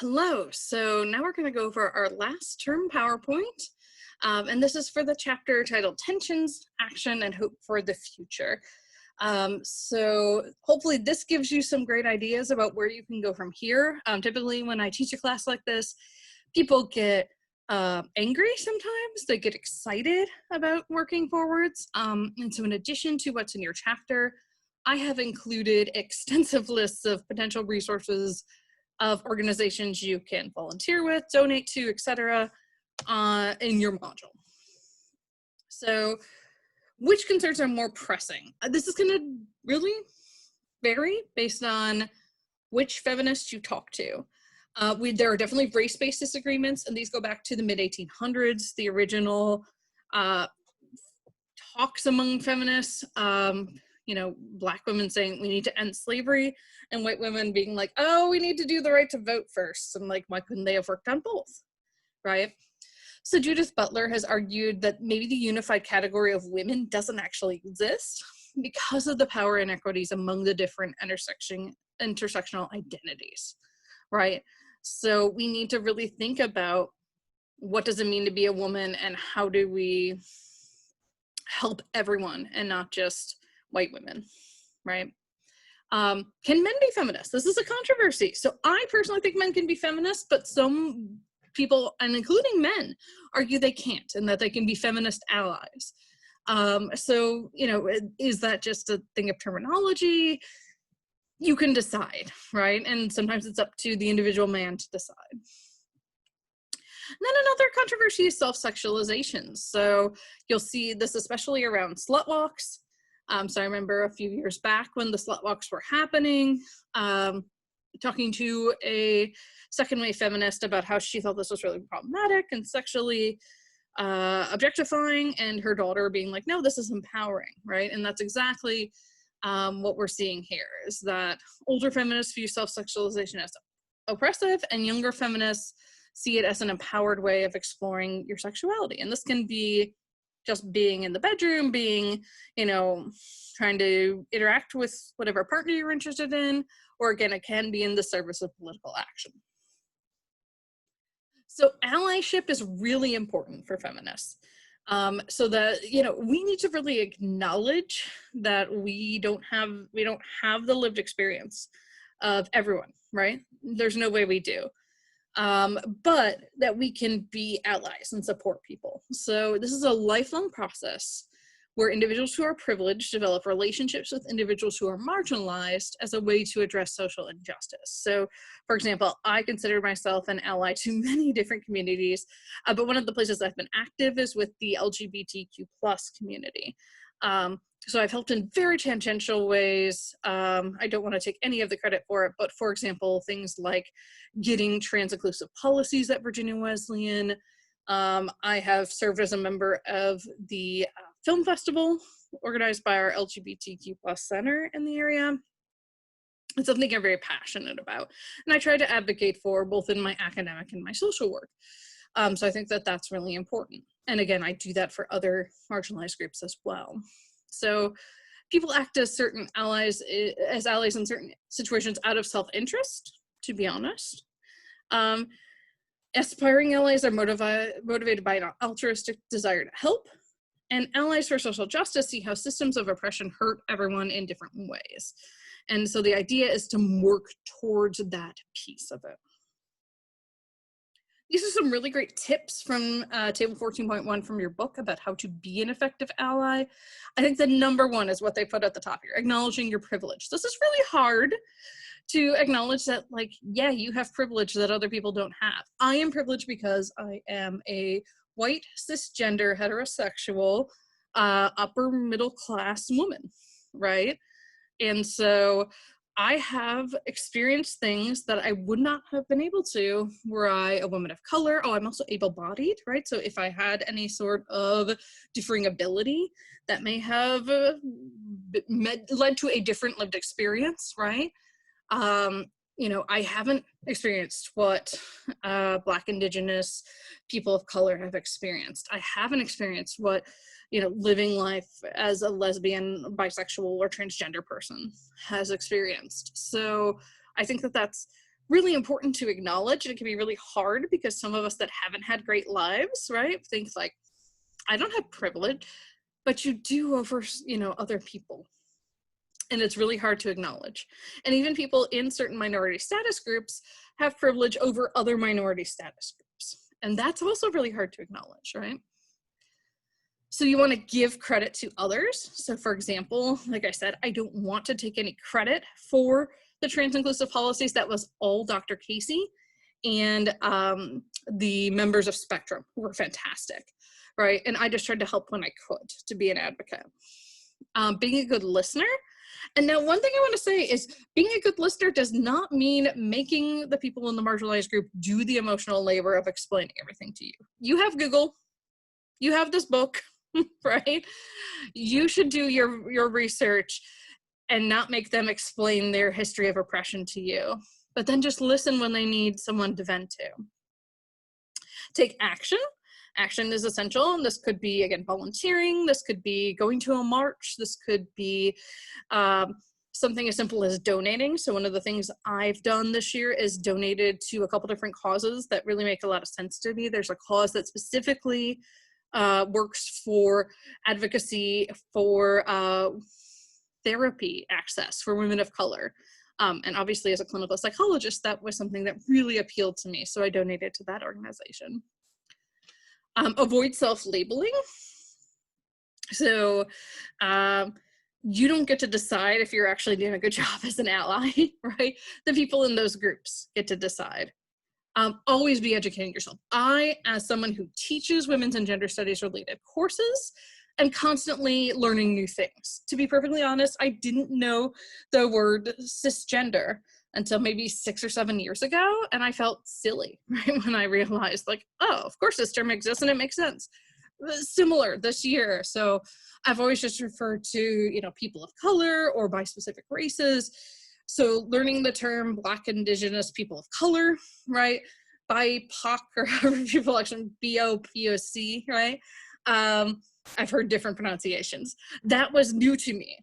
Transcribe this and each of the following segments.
Hello. So now we're going to go over our last term PowerPoint. And this is for the chapter titled Tensions, Action, and Hope for the Future. So hopefully this gives you some great ideas about where you can go from here. Typically when I teach a class like this, people get angry sometimes. They get excited about working forwards. And so in addition to what's in your chapter, I have included extensive lists of potential resources of organizations you can volunteer with, donate to, etc., in your module. So which concerns are more pressing? This is going to really vary based on which feminists you talk to. There are definitely race-based disagreements, and these go back to the mid-1800s, the original talks among feminists, Black women saying we need to end slavery, and white women being like, oh, we need to do the right to vote first. And like, why couldn't they have worked on both, right? So Judith Butler has argued that maybe the unified category of women doesn't actually exist because of the power inequities among the different intersectional identities, right? So we need to really think about what does it mean to be a woman and how do we help everyone and not just white women, right? Can men be feminists? This is a controversy. So I personally think men can be feminists, but some people, and including men, argue they can't and that they can be feminist allies. Is that just a thing of terminology? You can decide, right? And sometimes it's up to the individual man to decide. And then another controversy is self-sexualization. So you'll see this especially around slut walks. So I remember a few years back when the slut walks were happening, talking to a second wave feminist about how she thought this was really problematic and sexually objectifying, and her daughter being like, no, this is empowering, right? And that's exactly what we're seeing here, is that older feminists view self-sexualization as oppressive, and younger feminists see it as an empowered way of exploring your sexuality. And this can be just being in the bedroom, being, trying to interact with whatever partner you're interested in, or again, it can be in the service of political action. So allyship is really important for feminists. So that, we need to really acknowledge that we don't have the lived experience of everyone, right? There's no way we do. But that we can be allies and support people. So this is a lifelong process where individuals who are privileged develop relationships with individuals who are marginalized as a way to address social injustice. So, for example, I consider myself an ally to many different communities, but one of the places I've been active is with the LGBTQ+ community. So I've helped in very tangential ways. I don't want to take any of the credit for it, but for example, things like getting trans-inclusive policies at Virginia Wesleyan. I have served as a member of the film festival organized by our LGBTQ+ center in the area. It's something I'm very passionate about, and I try to advocate for both in my academic and my social work. So I think that that's really important. And again, I do that for other marginalized groups as well. So people act as allies in certain situations out of self-interest, to be honest. Aspiring allies are motivated by an altruistic desire to help, and allies for social justice see how systems of oppression hurt everyone in different ways. And so the idea is to work towards that piece of it. These are some really great tips from table 14.1 from your book about how to be an effective ally. I think the number one is what they put at the top here, acknowledging your privilege. This is really hard to acknowledge that, like, yeah, you have privilege that other people don't have. I am privileged because I am a white, cisgender, heterosexual, upper middle class woman, right? And so I have experienced things that I would not have been able to were I a woman of color. Oh, I'm also able-bodied, right? So if I had any sort of differing ability, that may have led to a different lived experience, right? I haven't experienced what Black, Indigenous, people of color have experienced. I haven't experienced what, living life as a lesbian, bisexual, or transgender person has experienced. So I think that that's really important to acknowledge. And it can be really hard because some of us that haven't had great lives, right, think like, I don't have privilege, but you do over, you know, other people. And it's really hard to acknowledge. And even people in certain minority status groups have privilege over other minority status groups. And that's also really hard to acknowledge, right? So you want to give credit to others. So for example, like I said, I don't want to take any credit for the trans inclusive policies. That was all Dr. Casey and the members of Spectrum, who were fantastic, right? And I just tried to help when I could to be an advocate. Being a good listener. And now one thing I want to say is being a good listener does not mean making the people in the marginalized group do the emotional labor of explaining everything to you. You have Google, you have this book, right? You should do your research and not make them explain their history of oppression to you, but then just listen when they need someone to vent to. Take action. Action is essential, and this could be, again, volunteering, this could be going to a march, this could be something as simple as donating. So one of the things I've done this year is donated to a couple different causes that really make a lot of sense to me. There's a cause that specifically works for advocacy for therapy access for women of color. And obviously as a clinical psychologist, that was something that really appealed to me. So I donated to that organization. Avoid self-labeling. So you don't get to decide if you're actually doing a good job as an ally, right? The people in those groups get to decide. Always be educating yourself. I, as someone who teaches women's and gender studies related courses, am constantly learning new things. To be perfectly honest, I didn't know the word cisgender until maybe 6 or 7 years ago, and I felt silly, right, when I realized, like, oh, of course this term exists and it makes sense. Similar this year, so I've always just referred to, you know, people of color or by specific races. So learning the term Black, Indigenous, people of color, right, BIPOC, or however people actually, BOPOC, right? I've heard different pronunciations. That was new to me.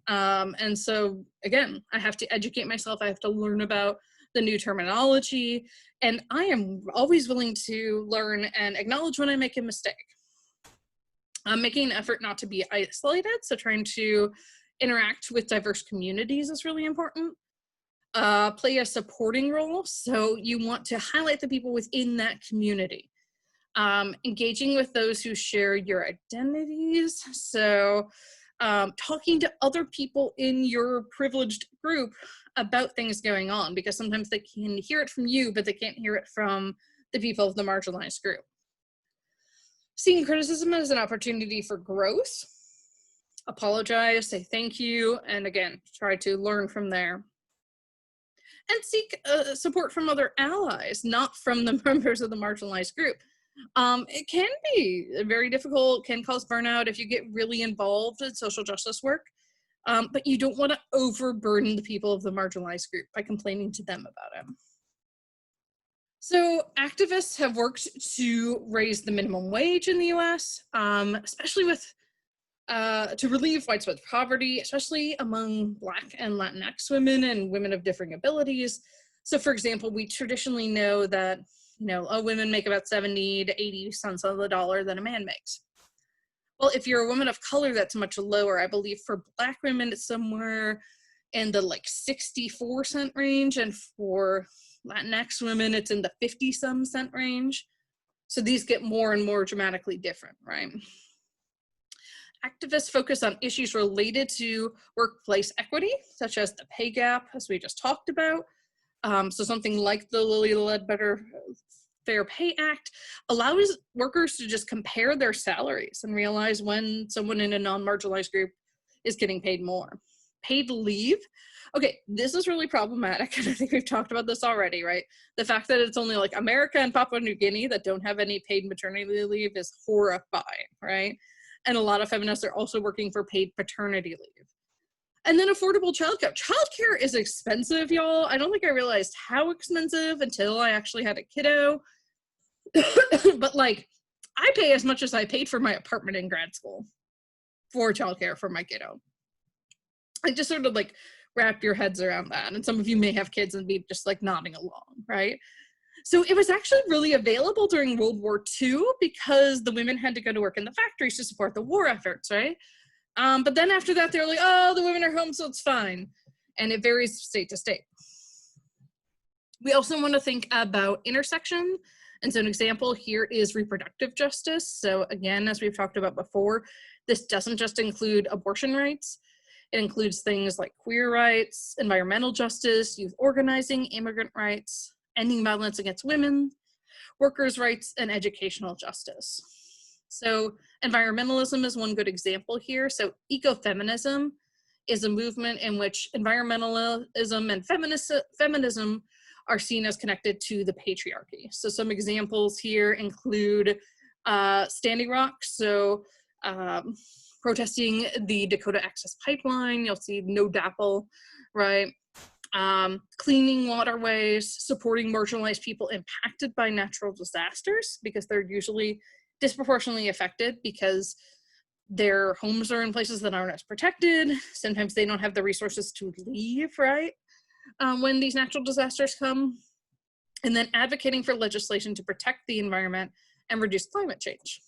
And so again, I have to educate myself. I have to learn about the new terminology, and I am always willing to learn and acknowledge when I make a mistake. I'm making an effort not to be isolated, so trying to interact with diverse communities is really important. Play a supporting role, so you want to highlight the people within that community. Engaging with those who share your identities, so talking to other people in your privileged group about things going on, because sometimes they can hear it from you, but they can't hear it from the people of the marginalized group. Seeing criticism as an opportunity for growth. Apologize, say thank you, and again, try to learn from there. And seek support from other allies, not from the members of the marginalized group. It can be very difficult, can cause burnout if you get really involved in social justice work, but you don't want to overburden the people of the marginalized group by complaining to them about it. So activists have worked to raise the minimum wage in the US, especially with to relieve widespread poverty, especially among Black and Latinx women and women of differing abilities. So for example, we traditionally know that, you know, women make about 70 to 80 cents on the dollar than a man makes. Well, if you're a woman of color, that's much lower. I believe for Black women, it's somewhere in the like 64-cent range, and for Latinx women, it's in the 50-some cent range. So these get more and more dramatically different, right? Activists focus on issues related to workplace equity, such as the pay gap, as we just talked about. So something like the Lilly Ledbetter Fair Pay Act allows workers to just compare their salaries and realize when someone in a non-marginalized group is getting paid more. Paid leave. Okay, this is really problematic, and I think we've talked about this already, right? The fact that it's only like America and Papua New Guinea that don't have any paid maternity leave is horrifying, right? And a lot of feminists are also working for paid paternity leave. And then affordable childcare. Childcare is expensive, y'all. I don't think I realized how expensive until I actually had a kiddo. But like, I pay as much as I paid for my apartment in grad school for childcare for my kiddo. I just sort of like wrap your heads around that. And some of you may have kids and be just like nodding along, right? So it was actually really available during World War II because the women had to go to work in the factories to support the war efforts, right? But then after that, they're like, oh, the women are home, so it's fine. And it varies state to state. We also want to think about intersection. And so an example here is reproductive justice. So again, as we've talked about before, this doesn't just include abortion rights. It includes things like queer rights, environmental justice, youth organizing, immigrant rights, ending violence against women, workers' rights, and educational justice. So environmentalism is one good example here. So ecofeminism is a movement in which environmentalism and feminism are seen as connected to the patriarchy. So some examples here include Standing Rock, so protesting the Dakota Access Pipeline. You'll see No DAPL, right? Cleaning waterways, supporting marginalized people impacted by natural disasters, because they're usually disproportionately affected because their homes are in places that aren't as protected. Sometimes they don't have the resources to leave, right? When these natural disasters come. And then advocating for legislation to protect the environment and reduce climate change.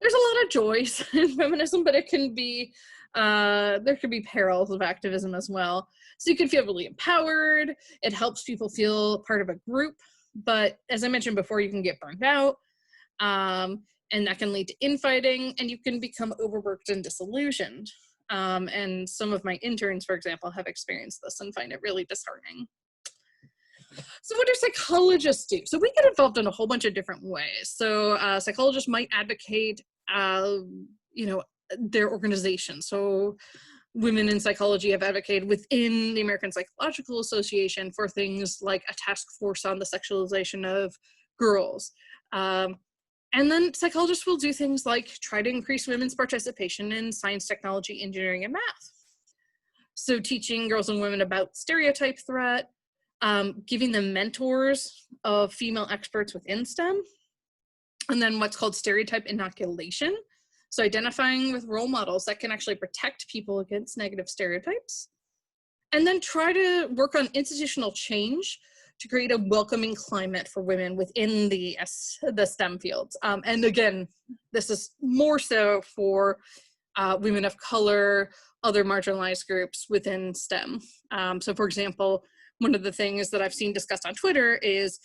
There's a lot of joys in feminism, but it can be, there could be perils of activism as well. So you can feel really empowered. It helps people feel part of a group. But as I mentioned before, you can get burned out. And that can lead to infighting, and you can become overworked and disillusioned. And some of my interns, for example, have experienced this and find it really disheartening. So what do psychologists do? So we get involved in a whole bunch of different ways. So psychologists might advocate, their organization. So women in psychology have advocated within the American Psychological Association for things like a task force on the sexualization of girls. And then psychologists will do things like try to increase women's participation in science, technology, engineering, and math. So teaching girls and women about stereotype threat, giving them mentors of female experts within STEM, and then what's called stereotype inoculation. So identifying with role models that can actually protect people against negative stereotypes. And then try to work on institutional change to create a welcoming climate for women within the STEM fields. And again, this is more so for women of color, other marginalized groups within STEM. So for example, one of the things that I've seen discussed on Twitter is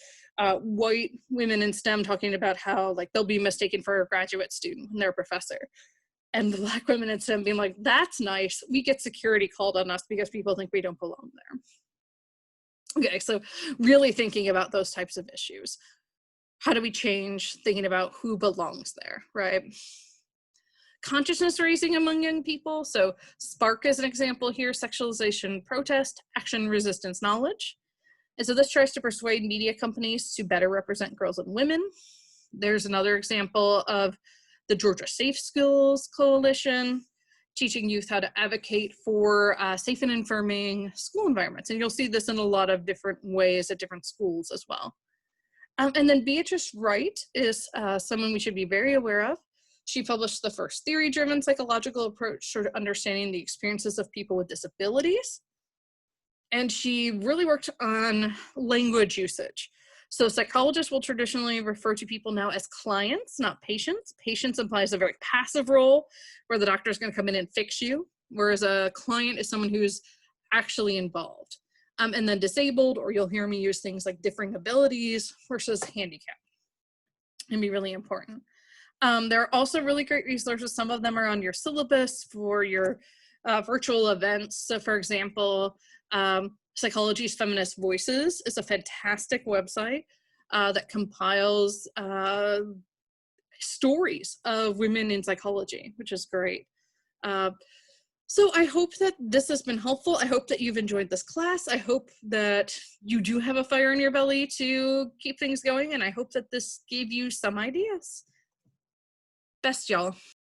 white women in STEM talking about how like they'll be mistaken for a graduate student when they're a professor. And the Black women in STEM being like, that's nice. We get security called on us because people think we don't belong there. Okay, so really thinking about those types of issues. How do we change thinking about who belongs there, right? Consciousness raising among young people. So SPARK is an example here, sexualization, protest, action, resistance, knowledge. And so this tries to persuade media companies to better represent girls and women. There's another example of the Georgia Safe Schools Coalition, teaching youth how to advocate for safe and affirming school environments. And you'll see this in a lot of different ways at different schools as well. And then Beatrice Wright is someone we should be very aware of. She published the first theory-driven psychological approach to understanding the experiences of people with disabilities. And she really worked on language usage. So psychologists will traditionally refer to people now as clients, not patients. Patients implies a very passive role where the doctor is going to come in and fix you, whereas a client is someone who's actually involved. And then disabled, or you'll hear me use things like differing abilities versus handicap. Can be really important. There are also really great resources. Some of them are on your syllabus for your virtual events. So for example, Psychology's Feminist Voices is a fantastic website that compiles stories of women in psychology, which is great. So I hope that this has been helpful. I hope that you've enjoyed this class. I hope that you do have a fire in your belly to keep things going, and I hope that this gave you some ideas. Best, y'all.